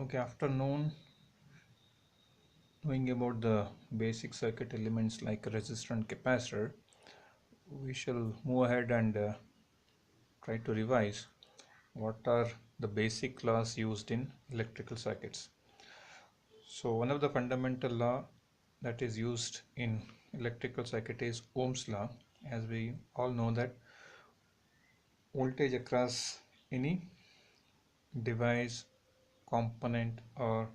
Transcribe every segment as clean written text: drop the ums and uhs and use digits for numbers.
Okay, after knowing about the basic circuit elements like resistor and capacitor, we shall move ahead and try to revise what are the basic laws used in electrical circuits. So one of the fundamental law that is used in electrical circuit is Ohm's law. As we all know that voltage across any device, component or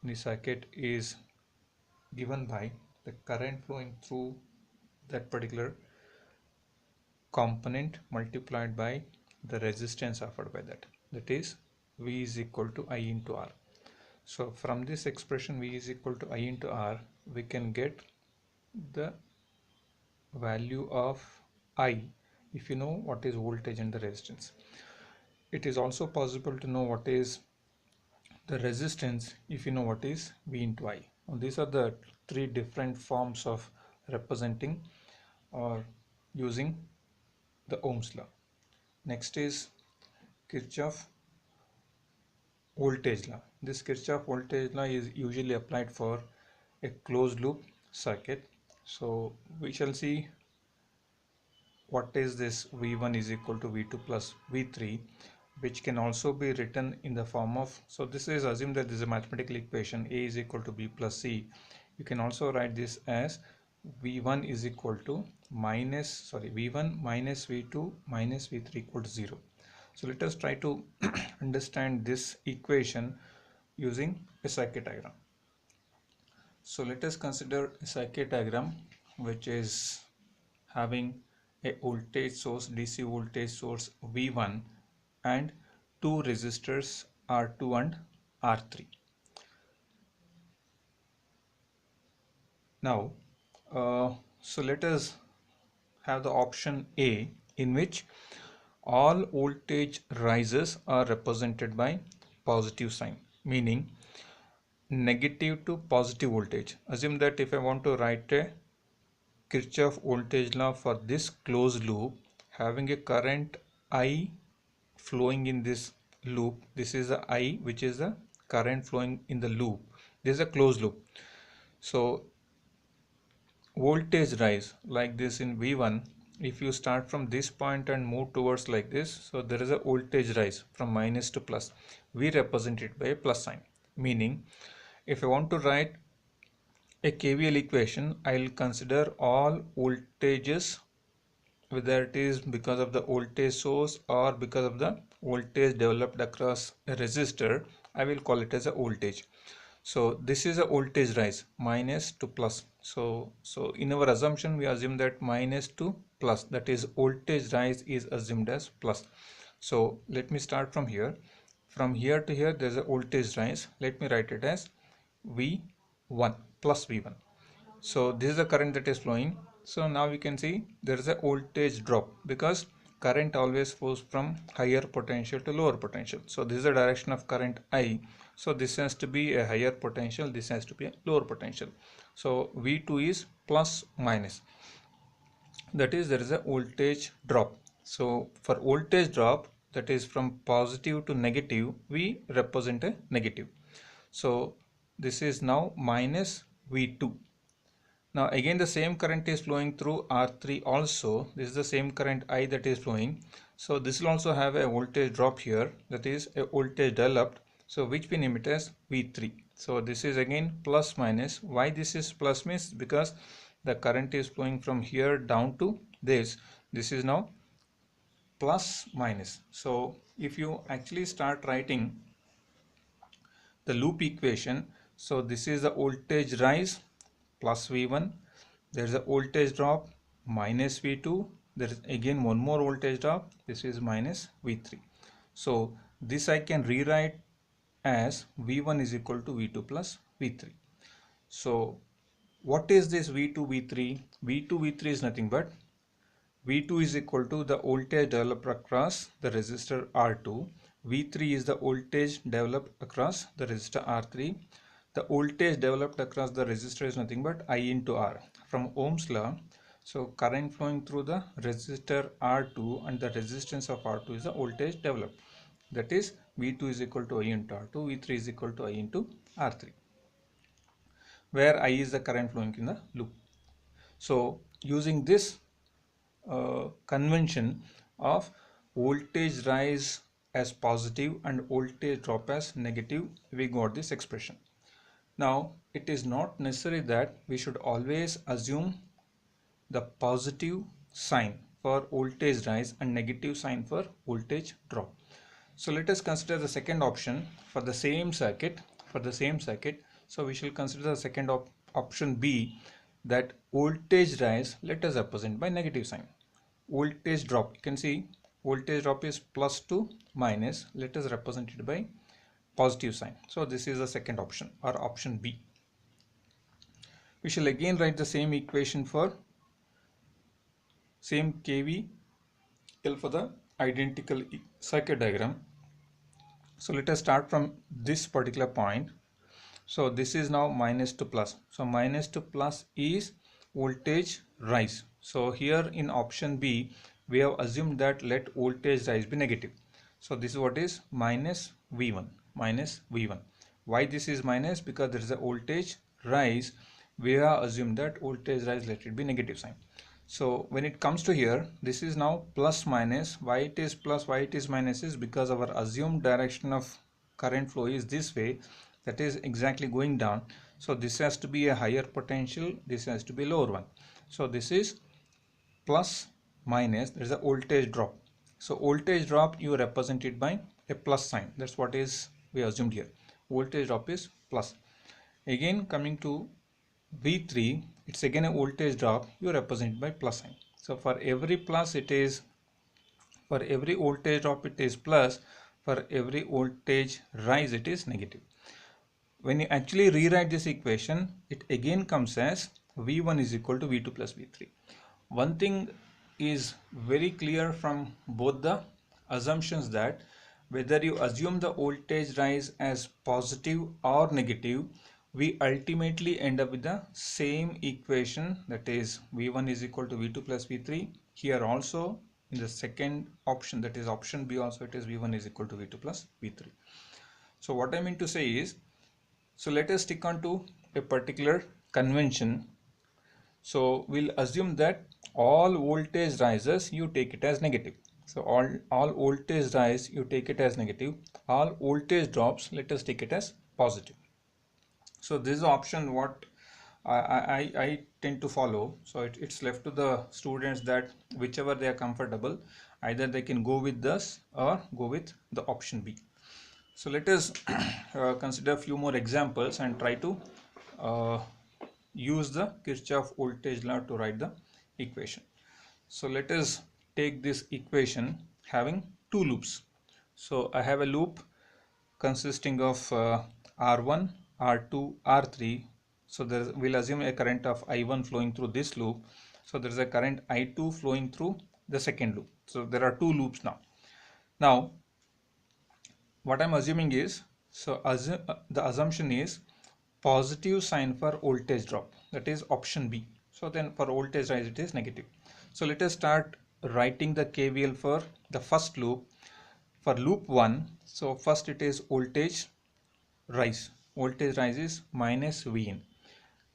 any circuit is given by the current flowing through that particular component multiplied by the resistance offered by that is V is equal to I into R. So from this expression V is equal to I into R, we can get the value of I if you know what is voltage and the resistance. It is also possible to know what is the resistance if you know what is V into I. Now, these are the three different forms of representing or using the Ohm's law. Next is Kirchhoff voltage law. This Kirchhoff voltage law is usually applied for a closed loop circuit. So we shall see what is this V1 is equal to V2 plus V3, which can also be written in the form of, so this is assume that this is a mathematical equation, A is equal to B plus C. You can also write this as V1 is equal to V1 minus V2 minus V3 equal to 0. So let us try to understand this equation using a circuit diagram. So let us consider a circuit diagram which is having a voltage source, DC voltage source V1 and two resistors R2 and R3. Now, so let us have the option A, in which all voltage rises are represented by positive sign, meaning negative to positive voltage. Assume that if I want to write a Kirchhoff voltage law for this closed loop having a current I flowing in this loop, this is the I which is the current flowing in the loop, this is a closed loop. So voltage rise like this in V1, if you start from this point and move towards like this, so there is a voltage rise from minus to plus. We represent it by a plus sign, meaning if I want to write a KVL equation, I'll consider all voltages, whether it is because of the voltage source or because of the voltage developed across a resistor, I will call it as a voltage. So this is a voltage rise minus to plus. So in our assumption, we assume that minus to plus, that is voltage rise is assumed as plus. So let me start from here. From here to here, there is a voltage rise. Let me write it as V1 plus V1. So this is the current that is flowing. So now we can see there is a voltage drop because current always flows from higher potential to lower potential. So this is the direction of current I. So this has to be a higher potential, this has to be a lower potential. So V2 is plus minus. That is, there is a voltage drop. So for voltage drop, that is from positive to negative, we represent a negative. So this is now minus V2. Now again the same current is flowing through R3 also. This is the same current I that is flowing. So this will also have a voltage drop here, that is a voltage developed. So which we name it as V3. So this is again plus minus. Why this is plus means because the current is flowing from here down to this. This is now plus minus. So if you actually start writing the loop equation, so this is the voltage rise plus V1, there is a voltage drop minus V2, there is again one more voltage drop, this is minus V3. So this I can rewrite as V1 is equal to V2 plus V3. So what is this V2 V3? V2 V3 is nothing but V2 is equal to the voltage developed across the resistor R2. V3 is the voltage developed across the resistor R3. The voltage developed across the resistor is nothing but I into R. From Ohm's law, so current flowing through the resistor R2 and the resistance of R2 is the voltage developed. That is V2 is equal to I into R2, V3 is equal to I into R3, where I is the current flowing in the loop. So using this convention of voltage rise as positive and voltage drop as negative, we got this expression. Now it is not necessary that we should always assume the positive sign for voltage rise and negative sign for voltage drop. So let us consider the second option for the same circuit. So we shall consider the second option B, that voltage rise let us represent by negative sign. Voltage drop, you can see voltage drop is plus to minus, let us represent it by positive sign. So this is the second option, or option B. We shall again write the same equation for same KVL for the identical circuit diagram. So let us start from this particular point. So this is now minus to plus. So minus to plus is voltage rise. So here in option B, we have assumed that let voltage rise be negative. So this is what is minus V1, minus V1. Why this is minus? Because there is a voltage rise. We have assumed that voltage rise let it be negative sign. So when it comes to here, this is now plus minus. Why it is plus, why it is minus is because our assumed direction of current flow is this way, that is exactly going down. So this has to be a higher potential, this has to be a lower one. So this is plus minus, there is a voltage drop. So voltage drop you represent it by a plus sign. That's what is we assumed here. Voltage drop is plus. Again coming to V3, it's again a voltage drop, you represent by plus sign. So for every plus it is, for every voltage drop it is plus, for every voltage rise it is negative. When you actually rewrite this equation, it again comes as V1 is equal to V2 plus V3. One thing is very clear from both the assumptions, that whether you assume the voltage rise as positive or negative, we ultimately end up with the same equation, that is V1 is equal to V2 plus V3. Here also in the second option, that is option B, also it is V1 is equal to V2 plus V3. So what I mean to say is, so let us stick on to a particular convention. So we'll assume that all voltage rises you take it as negative. So all voltage rise you take it as negative. All voltage drops let us take it as positive. So this is option what I tend to follow. So it's left to the students that whichever they are comfortable, either they can go with this or go with the option B. So let us consider a few more examples and try to use the Kirchhoff voltage law to write the equation. So let us take this equation having two loops. So I have a loop consisting of R1, R2, R3. So we'll assume a current of I1 flowing through this loop. So there is a current I2 flowing through the second loop. So there are two loops now. Now what I'm assuming is, so the assumption is positive sign for voltage drop, that is option B. So then for voltage rise it is negative. So let us start writing the KVL for the first loop. For loop 1, so first it is voltage rise is minus Vn.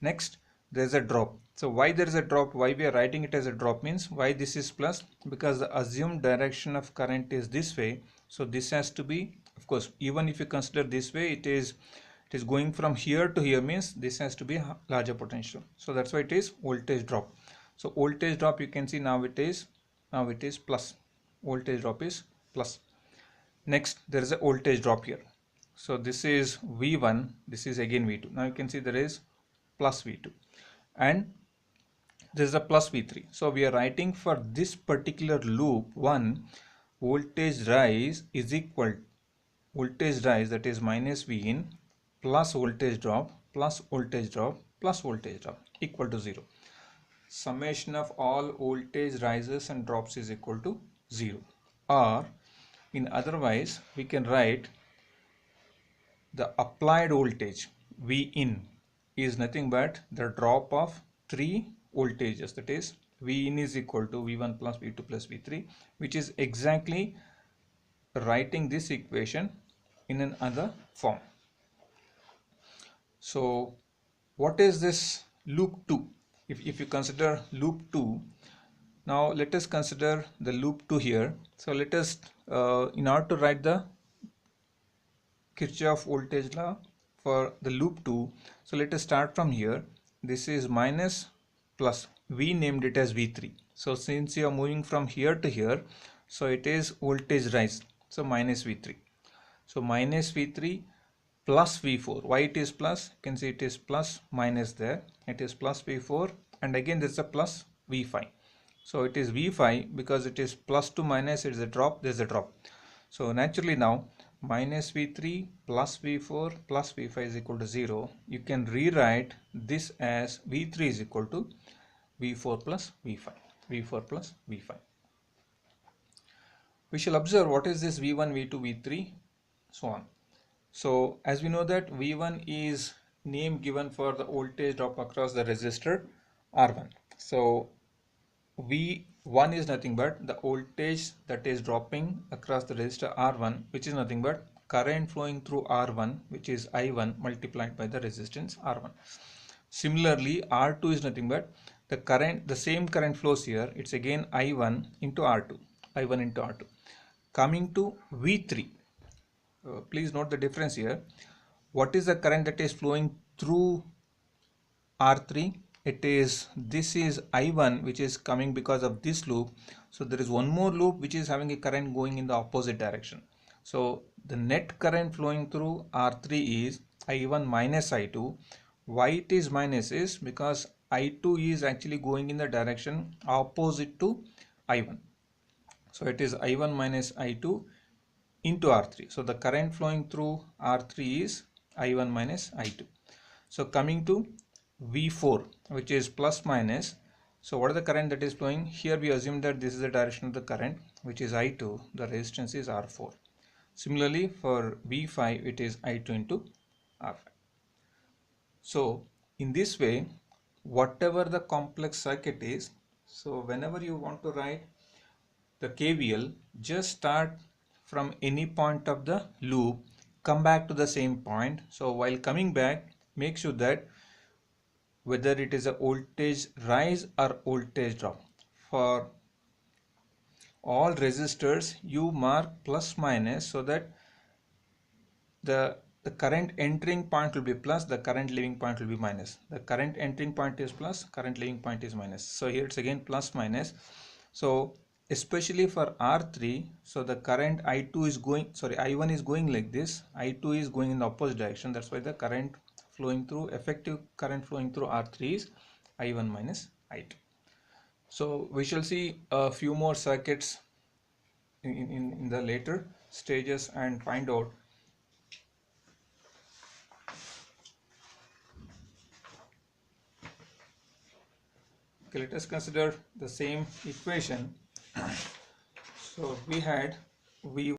Next there is a drop. So why there is a drop, why we are writing it as a drop means, why this is plus, because the assumed direction of current is this way. So this has to be, of course, even if you consider this way, it is going from here to here, means this has to be a larger potential. So that's why it is voltage drop. So voltage drop, you can see now it is plus. Voltage drop is plus. Next there is a voltage drop here. So this is V1, this is again V2. Now you can see there is plus V2 and this is a plus V3. So we are writing for this particular loop 1, voltage rise is equal, voltage rise that is minus V in plus voltage drop plus voltage drop plus voltage drop equal to 0. Summation of all voltage rises and drops is equal to 0. Or in otherwise we can write the applied voltage V in is nothing but the drop of three voltages, that is V in is equal to V1 plus V2 plus V3, which is exactly writing this equation in another form. So what is this loop 2? If you consider loop 2, now let us consider the loop 2 here. So let us, in order to write the Kirchhoff voltage law for the loop 2, so let us start from here. This is minus plus, we named it as V3. So since you are moving from here to here, so it is voltage rise, so minus V3. So minus V3 plus V4. Why it is plus? You can see it is plus minus there. It is plus V4 and again there's a plus V5. So it is V5 because it is plus to minus, it is a drop, there's a drop. So naturally now minus V3 plus V4 plus V5 is equal to 0. You can rewrite this as V3 is equal to V4 plus V5. V4 plus V5. We shall observe what is this V1, V2, V3, so on. So as we know that V1 is name given for the voltage drop across the resistor R1. So V1 is nothing but the voltage that is dropping across the resistor R1, which is nothing but current flowing through R1, which is I1 multiplied by the resistance R1. Similarly, R2 is nothing but the current, the same current flows here. It's again I1 into R2, I1 into R2. Coming to V3, please note the difference here. What is the current that is flowing through R3? It is, this is I1 which is coming because of this loop. So there is one more loop which is having a current going in the opposite direction. So the net current flowing through R3 is I1 minus I2. Why it is minus is because I2 is actually going in the direction opposite to I1. So it is I1 minus I2 into R3. So the current flowing through R3 is I1 minus I2. So coming to V4, which is plus minus. So what is the current that is flowing? Here we assume that this is the direction of the current, which is I2. The resistance is R4. Similarly for V5, it is I2 into R5. So in this way, whatever the complex circuit is, so whenever you want to write the KVL, just start from any point of the loop, come back to the same point. So while coming back, make sure that whether it is a voltage rise or voltage drop, for all resistors you mark plus minus so that the current entering point will be plus, the current leaving point will be minus. The current entering point is plus, current leaving point is minus. So here it's again plus minus. So especially for R3, so the current I2 is going, sorry, I1 is going like this, I2 is going in the opposite direction. That's why the current flowing through, effective current flowing through R3 is I1 minus I2. So we shall see a few more circuits in the later stages and find out. Okay, let us consider the same equation. So we had V